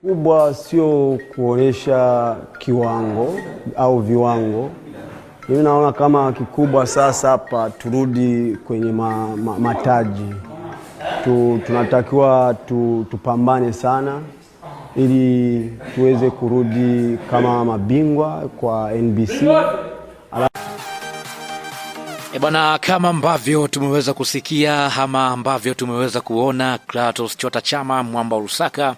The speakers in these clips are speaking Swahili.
Kubwa sio kuonesha kiwango au viwango. Mimi naona kama kikubwa sasa hapa turudi kwenye mataji. Tunatakiwa tupambane sana ili tuweze kurudi kama mabingwa kwa NBC. Bwana, kama ambavyo tumeweza kusikia ama ambavyo tumeweza kuona, Clatous Chota Chama Mwamba Lusaka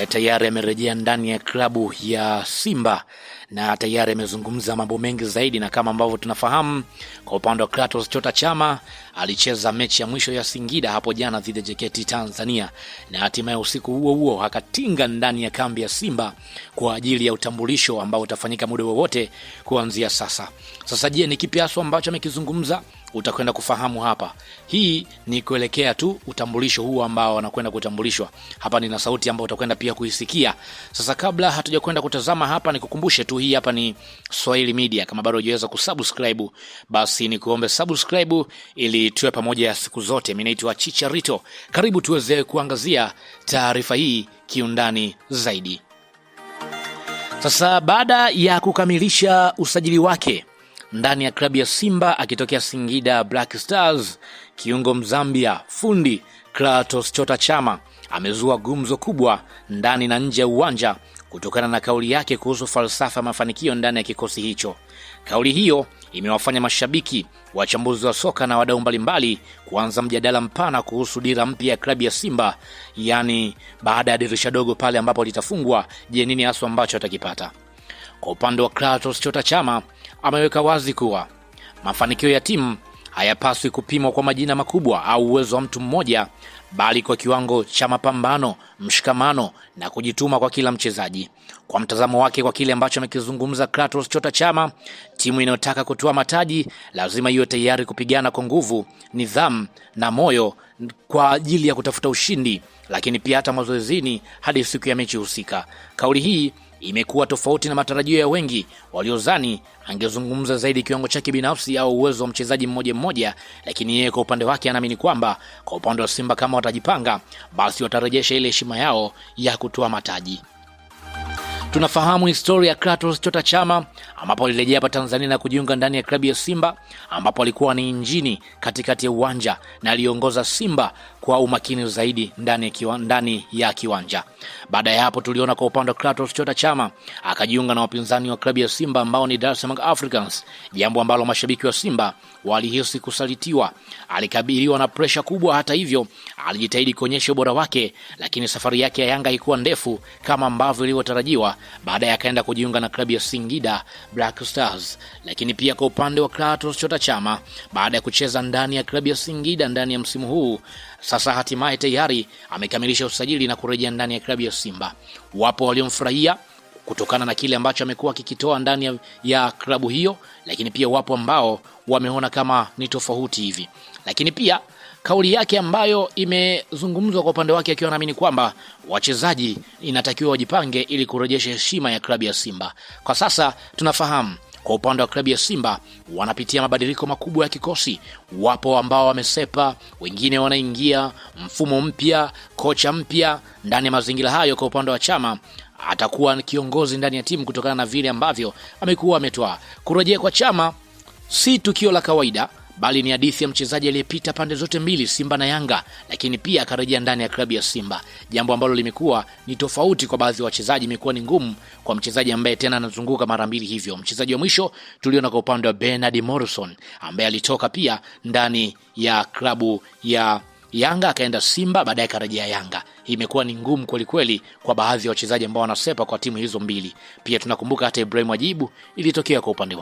tayari amerejea ndani ya klabu ya Simba na tayari amezungumza mambo mengi zaidi. Na kama ambavyo tunafahamu, kwa upande wa Clatous Chota Chama alicheza mechi ya mwisho ya Singida hapo jana dhidi ya JKT Tanzania, na hatimaye usiku huo huo akatinga ndani ya kambi ya Simba kwa ajili ya utambulisho ambao utafanyika muda wowote kuanzia sasa. Sasa je, ni kipi hasa ambacho amekizungumza? Utakwenda kufahamu hapa. Hii ni kuelekea tu utambulisho huu ambao wanakwenda kutambulishwa. Hapa nina sauti ambayo utakwenda pia kuisikia. Sasa kabla hatujakwenda kutazama hapa, nikukumbushe tu hii hapa ni Swahili Media. Kama bado hujaweza kusubscribe, basi nikuombe subscribe ili tuwe pamoja ya siku zote. Mimi naitwa Chicharito. Karibu tuweze kuangazia taarifa hii kiundani zaidi. Sasa baada ya kukamilisha usajili wake ndani ya klabu ya Simba akitokea Singida Black Stars, kiungo Mzambia fundi Clatous Chota Chama amezua gumzo kubwa ndani na nje ya uwanja kutokana na kauli yake kuhusu falsafa ya mafanikio ndani ya kikosi hicho. Kauli hiyo imewafanya mashabiki, wachambuzi wa soka na wadau mbalimbali kuanza mjadala mpana kuhusu dira mpya ya klabu ya Simba, yani baada ya dirisha dogo pale ambapo litafungwa, je, nini hasa ambacho atakipata? Kwa upande wa Clatous Chota Chama ameweka wazi kuwa mafanikio ya timu hayapaswi kupimwa kwa majina makubwa au uwezo wa mtu mmoja, bali kwa kiwango cha mapambano, mshikamano na kujituma kwa kila mchezaji. Kwa mtazamo wake, kwa kile ambacho amekizungumza Clatous Chota Chama, timu inayotaka kutoa mataji lazima iwe tayari kupigana kwa nguvu, nidhamu na moyo kwa ajili ya kutafuta ushindi, lakini pia hata mazoezini hadi siku ya mechi husika. Kauli hii imekuwa tofauti na matarajio ya wengi waliozani angezungumza zaidi kiwango chake binafsi au uwezo wa mchezaji mmoja mmoja, lakini yeye kwa upande wake anaamini kwamba kwa upande wa Simba kama watajipanga, basi watarejesha ile heshima yao ya kutoa mataji. Tunafahamu historia ya Clatous Chota Chama ambapo alirejea hapa Tanzania na kujiunga ndani ya klabu ya Simba, ambapo alikuwa ni injini katikati ya uwanja na aliongoza Simba kwa umakini zaidi ndani ya kiwanja. Baada ya hapo tuliona kwa upande wa Clatous Chota Chama akajiunga na wapinzani wa klabu ya Simba ambao ni Dar es Salaam Africans, jambo ambalo mashabiki wa Simba walihisi kusalitiwa. Alikabiliwa na pressure kubwa, hata hivyo alijitahidi kuonyesha ubora wake, lakini safari yake ya Yanga haikuwa ndefu kama ambavyo ilivyotarajiwa. Baadaye akaenda kujiunga na klabu ya Singida Black Stars. Lakini pia kwa upande wa Clatous Chota Chama, baada ya kucheza ndani ya klabu ya Singida ndani ya msimu huu, sasa hatimaye tayari amekamilisha usajili na kurejea ndani ya klabu ya Simba. Wapo waliomfurahia kutokana na kile ambacho amekuwa kikitoa ndani ya klabu hiyo, lakini pia wapo ambao wameona kama ni tofauti hivi. Lakini pia kauli yake ambayo imezungumzwa kwa upande wake, akiwa anaamini kwamba wachezaji inatakiwa wajipange ili kurejesha heshima ya klabu ya Simba. Kwa sasa tunafahamu kwa upande wa klabu ya Simba wanapitia mabadiliko makubwa ya kikosi. Wapo ambao wamesepa, wengine wanaingia, mfumo mpya, kocha mpya. Ndani ya mazingira hayo, kwa upande wa Chama atakuwa kiongozi ndani ya timu kutokana na vile ambavyo amekuwa ametoa. Kurejea kwa Chama si tukio la kawaida, bali ni hadithi ya mchezaji aliyepita pande zote mbili, Simba na Yanga, lakini pia akarejea ndani ya klabu ya Simba, jambo ambalo limekuwa ni tofauti kwa baadhi ya wachezaji. Imekuwa ni ngumu kwa mchezaji ambaye tena anazunguka mara mbili hivyo. Mchezaji wa mwisho tuliona kwa upande wa Bernard Morrison ambaye alitoka pia ndani ya klabu ya Yanga akaenda Simba, baadaye akarejea Yanga. Hii imekuwa ni ngumu kweli kweli kwa baadhi ya wachezaji ambao wanasepa kwa timu hizo mbili. Pia tunakumbuka hata Ibrahim Wajibu ilitokea kwa upande